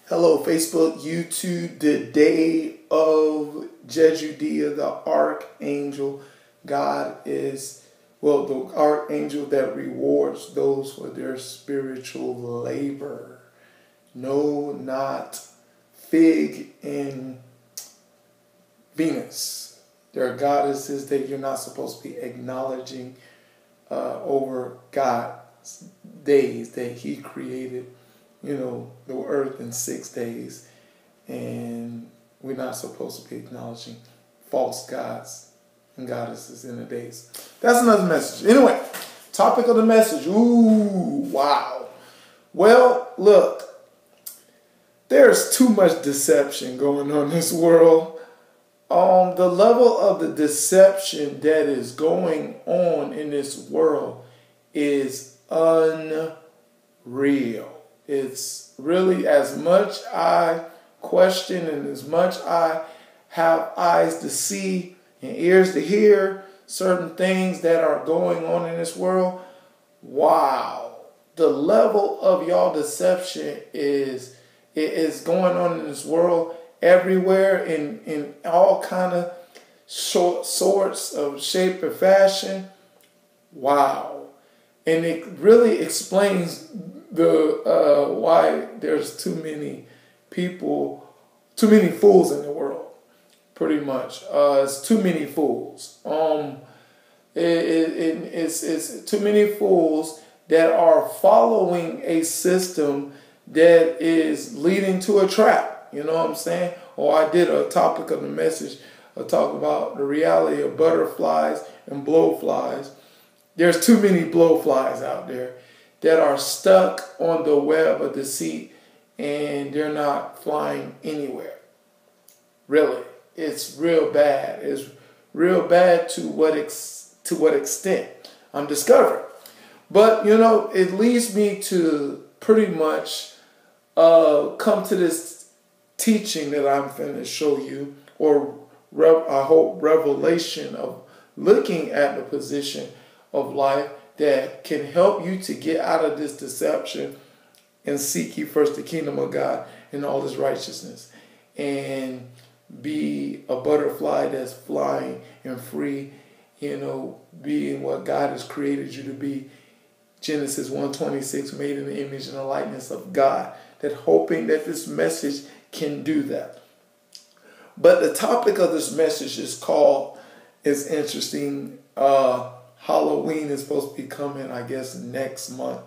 Hello, Facebook, YouTube, the day of Jejudea, the archangel. God is, the archangel that rewards those for their spiritual labor. No, not Fig and Venus. There are goddesses that you're not supposed to be acknowledging over God's days that He created, the earth in 6 days. And we're not supposed to be acknowledging false gods and goddesses in the days. That's another message. Anyway, topic of the message. Ooh, wow. Well, look, there's too much deception going on in this world. The level of the deception that is going on in this world is unreal. It's really, as much I question and as much I have eyes to see and ears to hear certain things that are going on in this world, wow. The level of y'all deception is going on in this world everywhere in all kind of sorts of shape and fashion. Wow. And it really explains the why there's too many fools in the world. Pretty much, it's too many fools. It's too many fools that are following a system that is leading to a trap. You know what I'm saying? Or I did a topic of the message, a talk about the reality of butterflies and blowflies. There's too many blowflies out there that are stuck on the web of deceit and they're not flying anywhere. Really, it's real bad. It's real bad to what extent I'm discovering. But, it leads me to pretty much come to this teaching that I'm going to show you, or I hope revelation of looking at the position of life that can help you to get out of this deception and seek ye first the kingdom of God and all His righteousness, and be a butterfly that's flying and free, being what God has created you to be. Genesis 1:26, made in the image and the likeness of God. That hoping that this message can do that. But the topic of this message is interesting. Halloween is supposed to be coming, I guess, next month.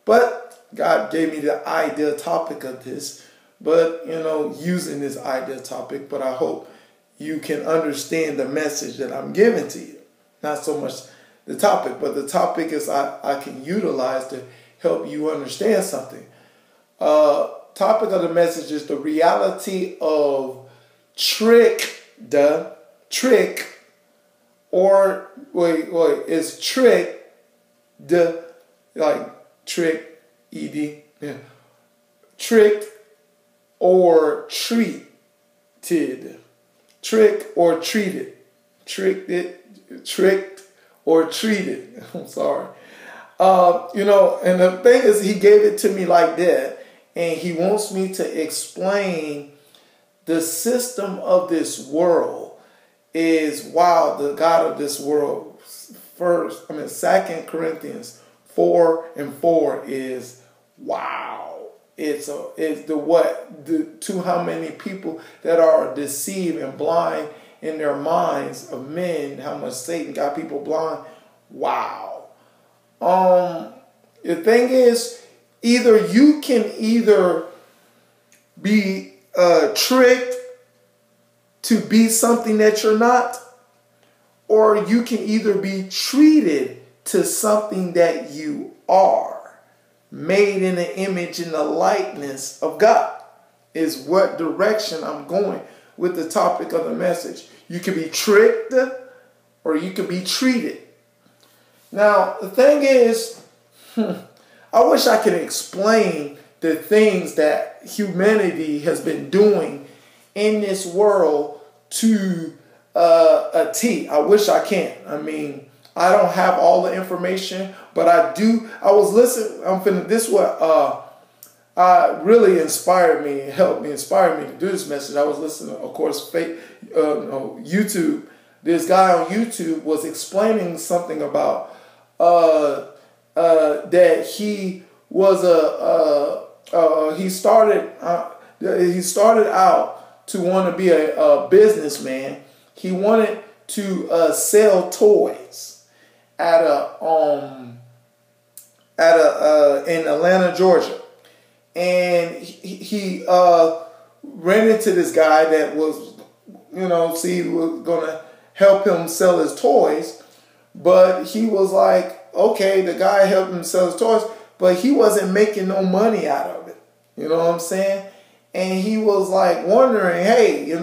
But God gave me the idea topic of this. But, using this idea topic. But I hope you can understand the message that I'm giving to you. Not so much the topic, but the topic is I can utilize to help you understand something. Topic of the message is the reality of trick, tricked or treated, tricked or treated. I'm sorry. And the thing is, He gave it to me like that, and He wants me to explain the system of this world is, wow, the God of this world. 2 Corinthians 4:4 is, wow. To how many people that are deceived and blind in their minds of men, how much Satan got people blind. Wow. The thing is, you can be tricked to be something that you're not, or you can either be treated to something that you are. Made in the image and the likeness of God is what direction I'm going with the topic of the message. You can be tricked or you can be treated. Now, the thing is, I wish I could explain the things that humanity has been doing in this world to a T. I wish I can. I don't have all the information, but I do. I was listening. This is what really inspired me, helped me, inspired me to do this message. I was listening to, of course, YouTube. This guy on YouTube was explaining something about that he was he started out to want to be a businessman. He wanted to sell toys at in Atlanta, Georgia, and he ran into this guy that was, was gonna help him sell his toys, but he was like, okay, the guy helped him sell his toys, but he wasn't making no money out of it. You know what I'm saying? And he was like wondering, hey, I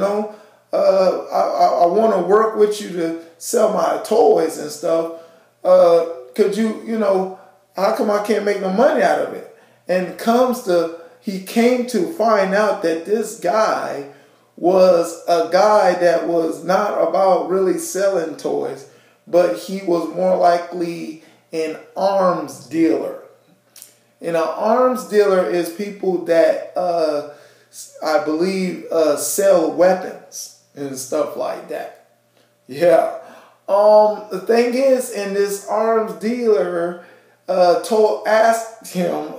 want to work with you to sell my toys and stuff. Could you, how come I can't make no money out of it? And he came to find out that this guy was a guy that was not about really selling toys, but he was more likely an arms dealer. And an arms dealer is people that I believe sell weapons and stuff like that. Yeah. The thing is, and this arms dealer asked him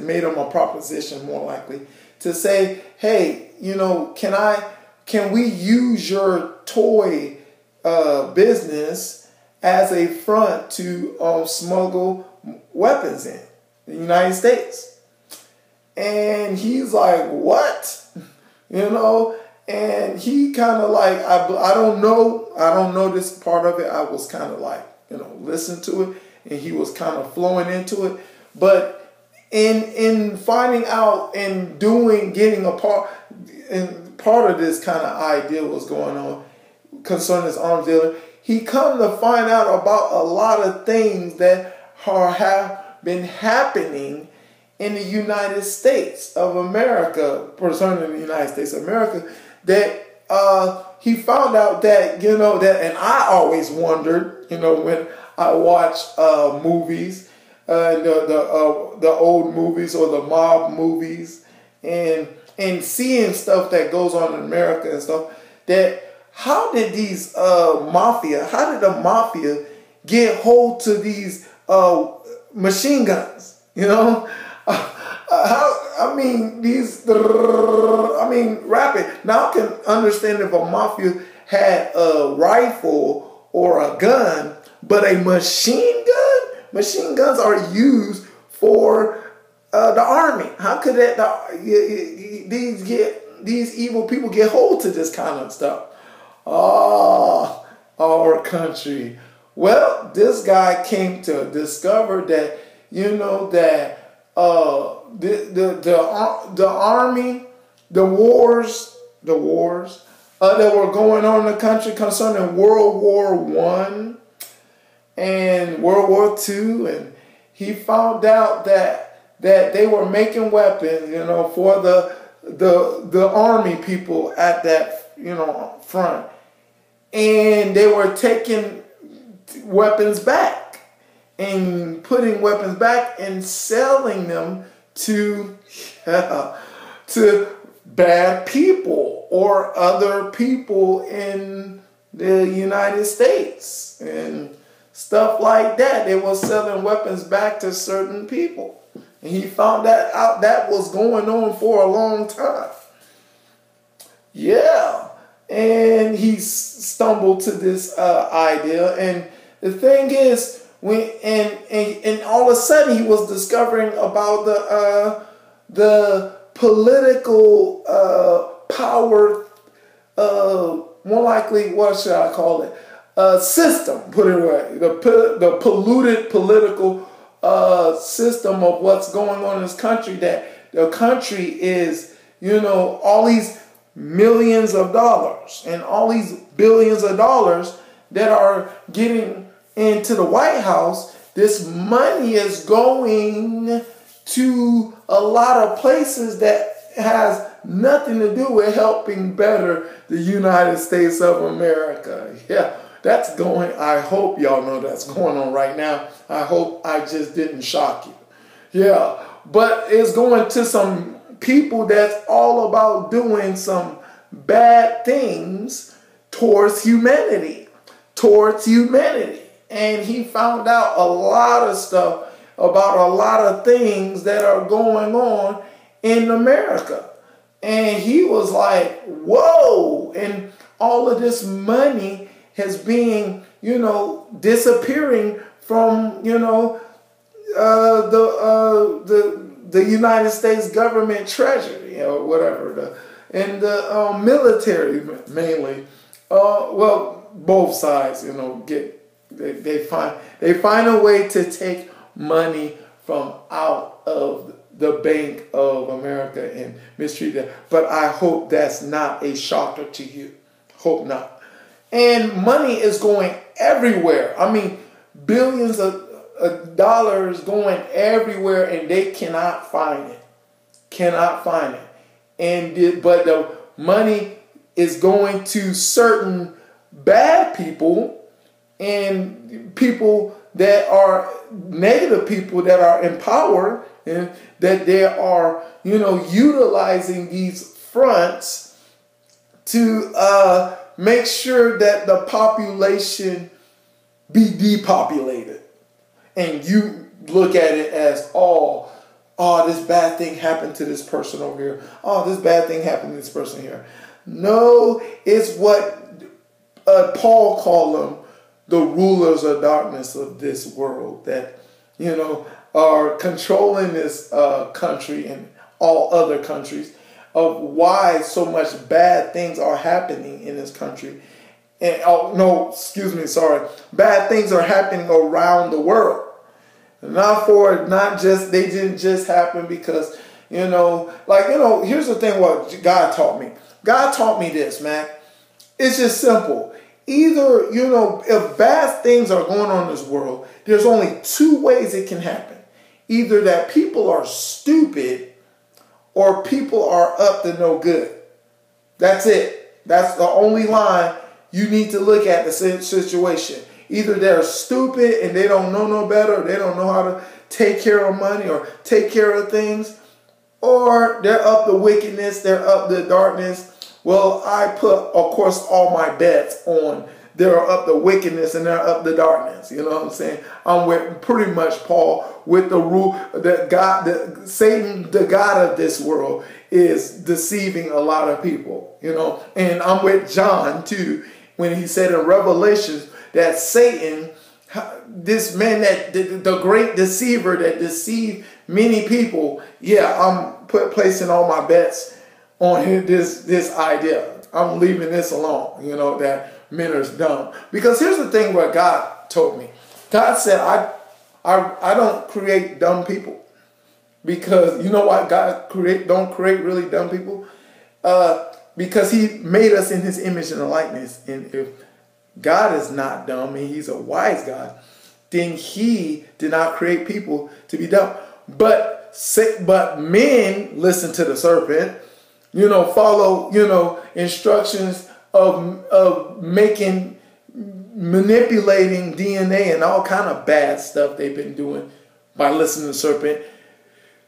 made him a proposition, more likely, to say, hey, can we use your toy business as a front to smuggle weapons in the United States? And he's like, what? And he kind of like, I don't know this part of it. I was kind of like, listen to it, and he was kind of flowing into it. But in finding out and getting a part, and part of this kind of idea was going on concerning this arms dealer, he come to find out about a lot of things that have been happening in the United States of America, concerning the United States of America, that he found out that, and I always wondered, when I watch movies, the old movies or the mob movies, and seeing stuff that goes on in America and stuff, that how did the mafia get hold to these machine guns? Rapid. Now I can understand if a mafia had a rifle or a gun, but a machine guns are used for the army. How could these evil people get hold to this kind of stuff? Oh, our country. Well, this guy came to discover that, the army, the wars that were going on in the country concerning World War I and World War II, and he found out that they were making weapons, for the army people at that, front, and they were taking weapons back and putting weapons back and selling them to bad people or other people in the United States and stuff like that. They were selling weapons back to certain people. And he found that out. That was going on for a long time. Yeah. And he stumbled to this idea. And the thing is, and all of a sudden he was discovering about the political power, more likely, what should I call it? System, put it away. The polluted political system of what's going on in this country, that the country is, all these millions of dollars and all these billions of dollars that are getting into the White House. This money is going to a lot of places that has nothing to do with helping better the United States of America. Yeah, that's going, I hope y'all know that's going on right now. I hope I just didn't shock you. Yeah, but it's going to some people that's all about doing some bad things towards humanity. And he found out a lot of stuff about a lot of things that are going on in America. And he was like, whoa, and all of this money has been, disappearing from, the United States government treasury, whatever, and the military mainly. Both sides, they find a way to take money from out of the Bank of America and mistreat them. But I hope that's not a shocker to you. Hope not. And money is going everywhere. I mean, billions of dollars going everywhere, and they cannot find it. But the money is going to certain bad people and people that are negative people that are in power, and that they are, utilizing these fronts to make sure that the population be depopulated. And you look at it as, oh, this bad thing happened to this person over here. Oh, this bad thing happened to this person here. No, it's what Paul called them, the rulers of darkness of this world that, are controlling this country and all other countries, of why so much bad things are happening in this country. And bad things are happening around the world. They didn't just happen because, here's the thing what God taught me. God taught me this, man. It's just simple. Either, if bad things are going on in this world, there's only two ways it can happen. Either that people are stupid or people are up to no good. That's it. That's the only line you need to look at the situation. Either they're stupid and they don't know no better, or they don't know how to take care of money or take care of things, or they're up to wickedness, they're up to darkness. Well, I put, of course, all my bets on they're up to wickedness and they're up to darkness. You know what I'm saying? I'm with pretty much Paul with the rule that Satan, the God of this world, is deceiving a lot of people. And I'm with John too when he said in Revelations that Satan, this man, that the great deceiver that deceived many people, I'm placing all my bets on this idea. I'm leaving this alone, that men are dumb. Because here's the thing what God told me. God said, I don't create dumb people. Because you know why God don't create really dumb people? Because he made us in his image and likeness. And if God is not dumb and he's a wise God, then he did not create people to be dumb. But men listen to the serpent, follow, instructions of manipulating DNA and all kind of bad stuff they've been doing by listening to the serpent,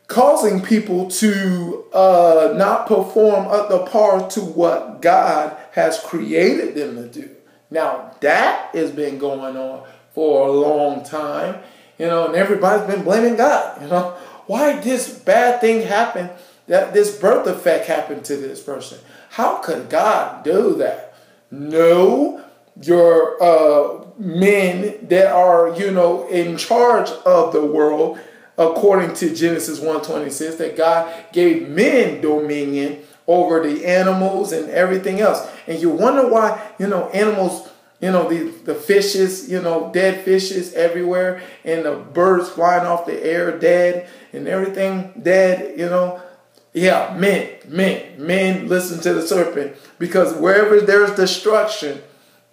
causing people to not perform up to par to what God has created them to do. Now, that has been going on for a long time, and everybody's been blaming God, Why this bad thing happened, that this birth defect happened to this person? How could God do that? No, your men that are, in charge of the world, according to Genesis 1:26, that God gave men dominion over the animals and everything else. And you wonder why, animals, the fishes, dead fishes everywhere, and the birds flying off the air dead and everything dead, men listen to the serpent, because wherever there's destruction,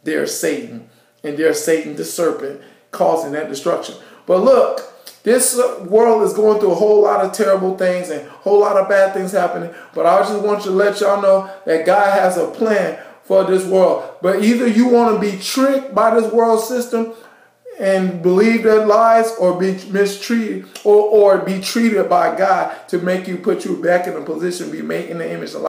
there's Satan. And there's Satan, the serpent, causing that destruction. But look, this world is going through a whole lot of terrible things and a whole lot of bad things happening. But I just want to let y'all know that God has a plan for this world. But either you want to be tricked by this world system and believe their lies, or be mistreated, or be treated by God to make you, put you back in a position, be made in the image of